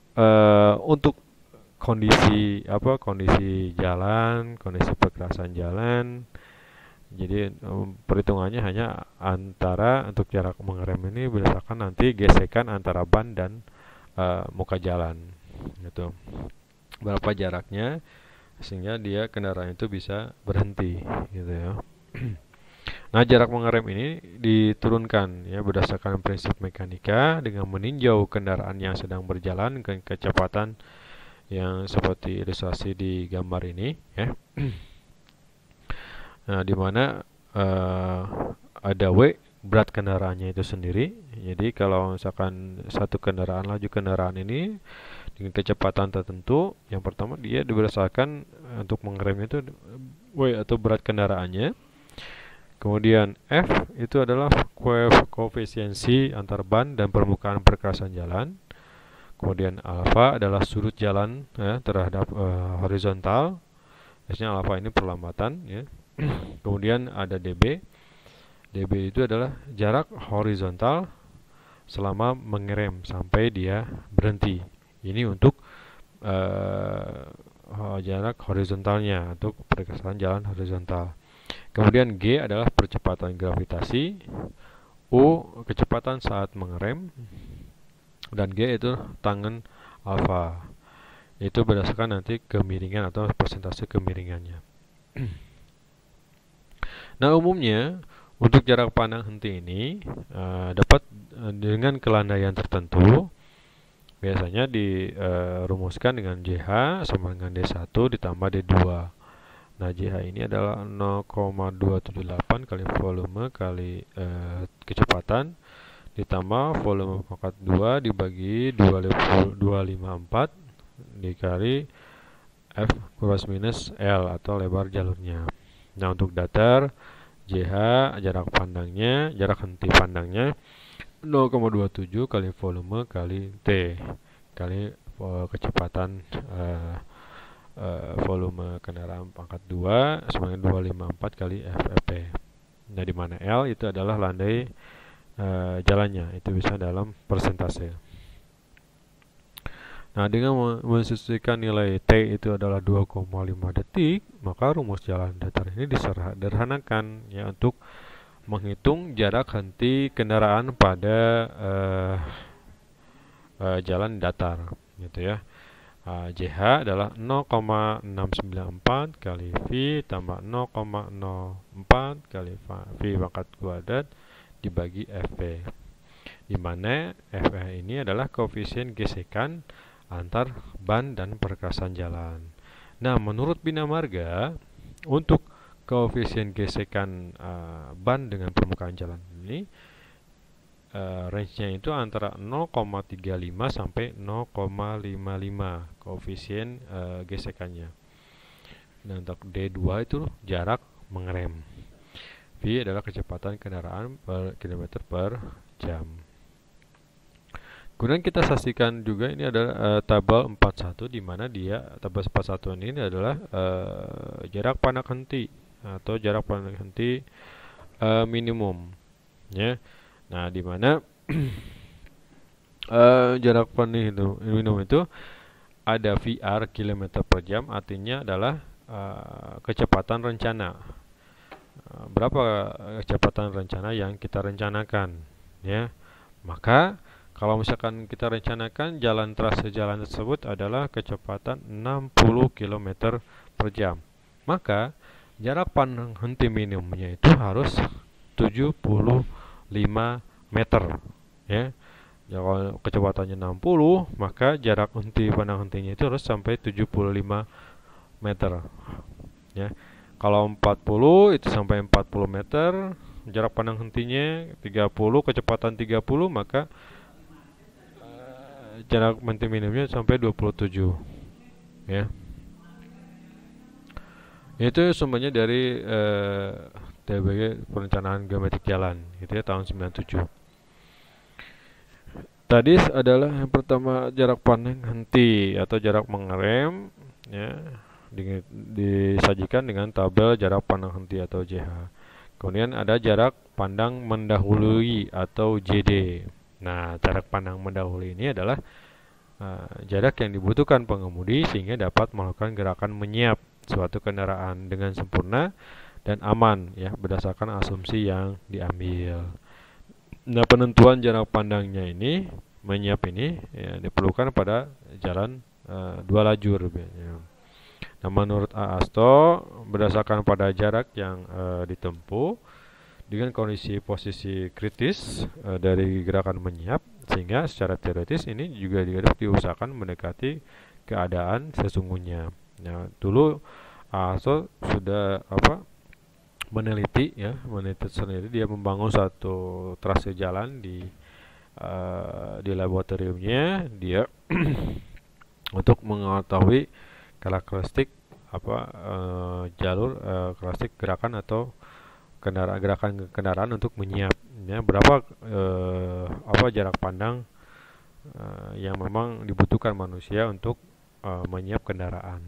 kondisi jalan, kondisi perkerasan jalan Jadi perhitungannya hanya antara untuk jarak mengerem ini berdasarkan nanti gesekan antara ban dan muka jalan gitu. Berapa jaraknya sehingga dia kendaraan itu bisa berhenti gitu ya. Nah, jarak mengerem ini diturunkan ya berdasarkan prinsip mekanika dengan meninjau kendaraan yang sedang berjalan dengan kecepatan yang seperti ilustrasi di gambar ini ya. Nah, di mana ada W berat kendaraannya itu sendiri. Jadi kalau misalkan satu kendaraan laju kendaraan ini dengan kecepatan tertentu, yang pertama dia berdasarkan untuk mengerem itu W atau berat kendaraannya. Kemudian F itu adalah koefisiensi antar ban dan permukaan perkerasan jalan. Kemudian alfa adalah sudut jalan ya, terhadap horizontal. Biasanya alfa ini perlambatan ya. Kemudian ada dB. dB itu adalah jarak horizontal selama mengerem sampai dia berhenti. Ini untuk jarak horizontalnya, untuk perkerasan jalan horizontal. Kemudian G adalah percepatan gravitasi, U kecepatan saat mengerem, dan G itu tangen alfa. Itu berdasarkan nanti kemiringan atau persentase kemiringannya. Nah, umumnya untuk jarak pandang henti ini dapat dengan kelandaian tertentu. Biasanya dirumuskan dengan JH sama dengan D1 ditambah D2. Nah, JH ini adalah 0,278 kali volume kali kecepatan ditambah volume pangkat 2 dibagi 254 dikali F plus minus L atau lebar jalurnya. Nah, untuk datar JH jarak pandangnya, jarak henti pandangnya 0,27 kali volume kali T kali kecepatan volume kendaraan pangkat 2 sama dengan 254 kali FEP. Nah, di mana L itu adalah landai jalannya, itu bisa dalam persentase. Nah, dengan mensesuaikan nilai T itu adalah 2,5 detik, maka rumus jalan datar ini disederhanakan ya untuk menghitung jarak henti kendaraan pada jalan datar gitu ya. JH adalah 0,694 kali V tambah 0,04 kali V pangkat kuadrat dibagi FV, di mana FV ini adalah koefisien gesekan antar ban dan perkerasan jalan. Nah, menurut Bina Marga, untuk koefisien gesekan ban dengan permukaan jalan ini range-nya itu antara 0,35 sampai 0,55 koefisien gesekannya. Dan untuk D2 itu jarak mengerem. V adalah kecepatan kendaraan per kilometer per jam. Kemudian kita saksikan juga ini adalah tabel 41, di mana dia tabel 41 ini adalah jarak pandang henti atau jarak pandang henti minimum ya. Nah, di mana jarak pandang itu minimum itu ada VR km per jam, artinya adalah kecepatan rencana. Berapa kecepatan rencana yang kita rencanakan ya. Maka kalau misalkan kita rencanakan jalan trase jalan tersebut adalah kecepatan 60 km per jam, maka jarak pandang henti minimumnya itu harus 75 meter ya. Kalau kecepatannya 60, maka jarak henti pandang hentinya itu harus sampai 75 meter ya. Kalau 40 itu sampai 40 meter, jarak pandang hentinya 30, kecepatan 30, maka jarak henti minimumnya sampai 27 ya. Itu semuanya dari TBG Perencanaan Geometrik Jalan gitu ya, tahun 97. Tadi adalah yang pertama jarak pandang henti atau jarak mengerem ya, disajikan dengan tabel jarak pandang henti atau JH. Kemudian ada jarak pandang mendahului atau JD. Nah, jarak pandang mendahului ini adalah jarak yang dibutuhkan pengemudi sehingga dapat melakukan gerakan menyiap suatu kendaraan dengan sempurna dan aman ya berdasarkan asumsi yang diambil. Nah, penentuan jarak pandangnya ini menyiap ini ya, diperlukan pada jalan dua lajur biasanya. Nah, menurut Aasto berdasarkan pada jarak yang ditempuh dengan kondisi posisi kritis dari gerakan menyiap, sehingga secara teoretis ini juga diusahakan mendekati keadaan sesungguhnya. Nah, dulu Aasto sudah meneliti sendiri, dia membangun satu trase jalan di laboratoriumnya dia untuk mengetahui karakteristik jalur karakteristik gerakan atau gerakan kendaraan untuk menyiap ya, berapa jarak pandang yang memang dibutuhkan manusia untuk menyiap kendaraan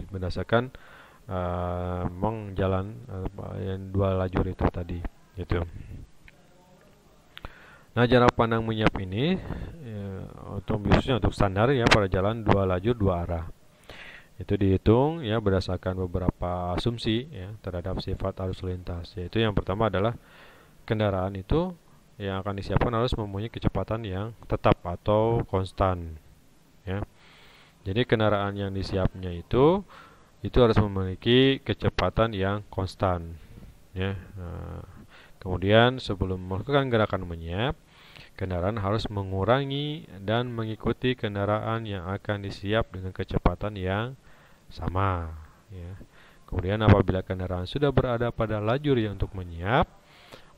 berdasarkan memang jalan yang dua lajur itu tadi gitu. Nah, jarak pandang menyiap ini khususnya untuk standar ya pada jalan dua lajur dua arah itu dihitung ya berdasarkan beberapa asumsi ya terhadap sifat arus lintas, yaitu yang pertama adalah kendaraan itu yang akan disiapkan harus mempunyai kecepatan yang tetap atau konstan ya. Jadi kendaraan yang disiapnya itu harus memiliki kecepatan yang konstan ya. Nah, kemudian sebelum melakukan gerakan menyiap, kendaraan harus mengurangi dan mengikuti kendaraan yang akan disiap dengan kecepatan yang sama ya. Kemudian apabila kendaraan sudah berada pada lajur yang untuk menyiap,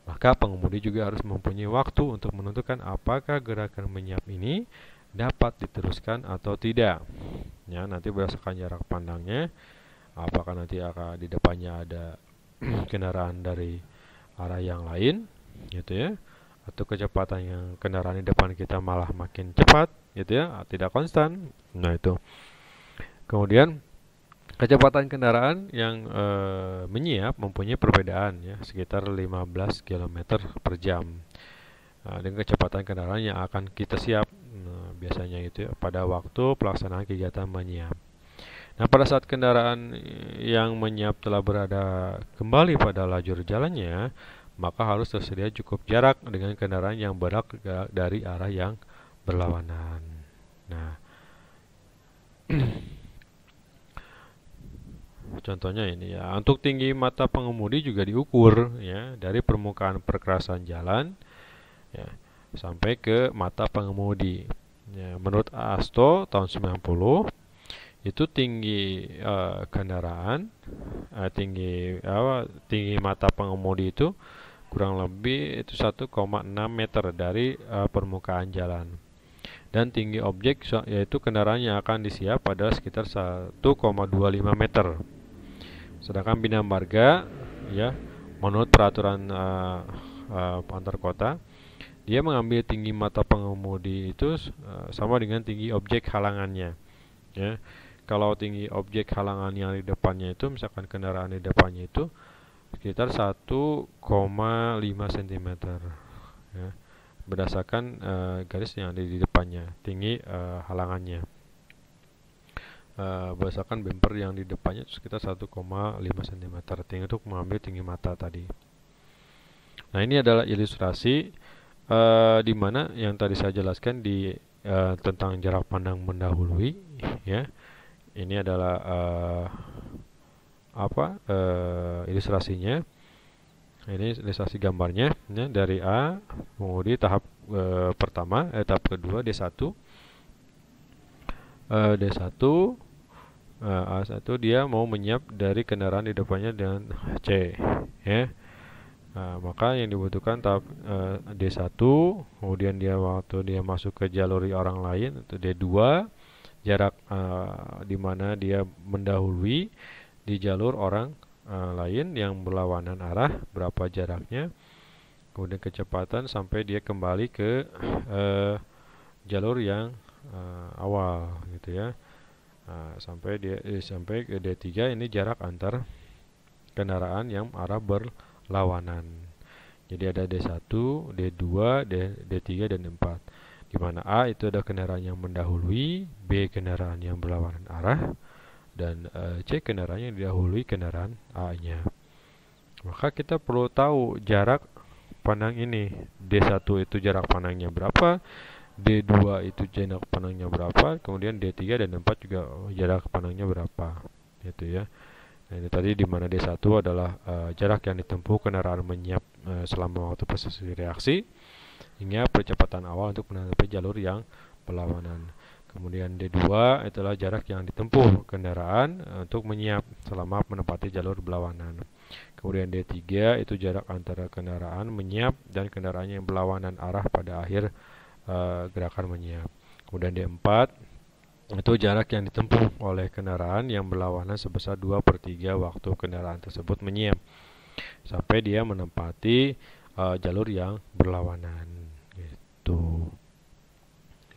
maka pengemudi juga harus mempunyai waktu untuk menentukan apakah gerakan menyiap ini dapat diteruskan atau tidak ya. Nanti berdasarkan jarak pandangnya, apakah nanti akan di depannya ada kendaraan dari arah yang lain gitu ya, atau kecepatan yang kendaraan di depan kita malah makin cepat gitu ya, tidak konstan. Nah, itu kemudian kecepatan kendaraan yang menyiap mempunyai perbedaan ya sekitar 15 km per jam dengan kecepatan kendaraan yang akan kita siap biasanya itu ya, pada waktu pelaksanaan kegiatan menyiap. Nah, pada saat kendaraan yang menyiap telah berada kembali pada lajur jalannya, maka harus tersedia cukup jarak dengan kendaraan yang bergerak dari arah yang berlawanan. Nah, contohnya ini ya, untuk tinggi mata pengemudi juga diukur ya dari permukaan perkerasan jalan ya sampai ke mata pengemudi. Ya, menurut Aasto tahun 90 itu tinggi kendaraan tinggi mata pengemudi itu kurang lebih itu 1,6 meter dari permukaan jalan. Dan tinggi objek yaitu kendaraan yang akan disiap pada sekitar 1,25 meter. Sedangkan bina marga ya menurut peraturan antar kota, dia mengambil tinggi mata pengemudi itu sama dengan tinggi objek halangannya ya. Kalau tinggi objek halangan yang di depannya itu, misalkan kendaraan di depannya itu sekitar 1,5 cm ya, berdasarkan garis yang ada di depannya, tinggi halangannya. Berdasarkan bumper yang di depannya itu sekitar 1,5 cm tinggi untuk mengambil tinggi mata tadi. Nah, ini adalah ilustrasi di mana yang tadi saya jelaskan di tentang jarak pandang mendahului ya. Ini adalah ilustrasinya. Ini ilustrasi gambarnya ya, dari A mengemudi tahap pertama, tahap kedua D1. A1 dia mau menyiap dari kendaraan di depannya dengan C ya. Maka yang dibutuhkan tahap D1, kemudian waktu dia masuk ke jalur orang lain itu D2, jarak di mana dia mendahului di jalur orang lain yang berlawanan arah, berapa jaraknya, kemudian kecepatan sampai dia kembali ke jalur yang awal gitu ya. Sampai ke D3, ini jarak antar kendaraan yang arah berlawanan. Jadi ada D1, D2, D3 dan D4. Di mana A itu ada kendaraan yang mendahului, B kendaraan yang berlawanan arah, dan C kendaraan yang didahului kendaraan A-nya. Maka kita perlu tahu jarak pandang ini. D1 itu jarak pandangnya berapa, D2 itu jarak pandangnya berapa, kemudian D3 dan D4 juga jarak pandangnya berapa, gitu ya. Nah, ini tadi di mana D1 adalah jarak yang ditempuh kendaraan menyiap selama waktu proses reaksi hingga percepatan awal untuk menghadapi jalur yang berlawanan. Kemudian D2 itulah jarak yang ditempuh kendaraan untuk menyiap selama menempati jalur berlawanan. Kemudian D3 itu jarak antara kendaraan menyiap dan kendaraan yang berlawanan arah pada akhir gerakan menyiap. Kemudian D4 itu jarak yang ditempuh oleh kendaraan yang berlawanan sebesar 2/3 waktu kendaraan tersebut menyiap sampai dia menempati jalur yang berlawanan, gitu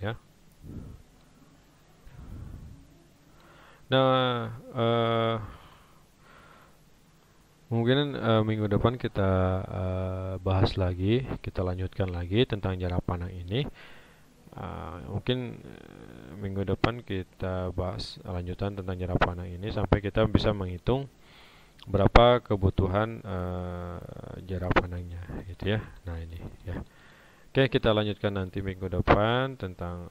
ya. Nah, mungkin minggu depan kita bahas lagi, kita lanjutkan lagi tentang jarak pandang ini. Mungkin minggu depan kita bahas lanjutan tentang jarak pandang ini sampai kita bisa menghitung berapa kebutuhan jarak pandangnya, gitu ya. Nah ini ya. Oke, kita lanjutkan nanti minggu depan tentang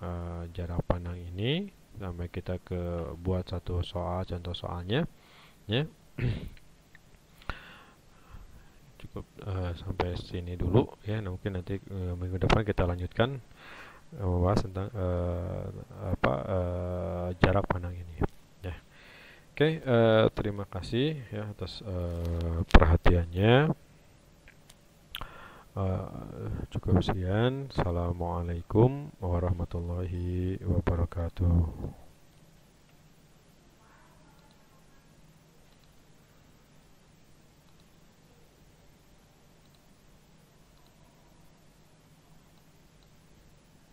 jarak pandang ini sampai kita ke buat satu soal contoh soalnya, ya. Cukup sampai sini dulu ya. Nah, mungkin nanti minggu depan kita lanjutkan membahas tentang jarak pandang ini ya. Oke, terima kasih ya atas perhatiannya. Cukup sekian. Assalamualaikum warahmatullahi wabarakatuh.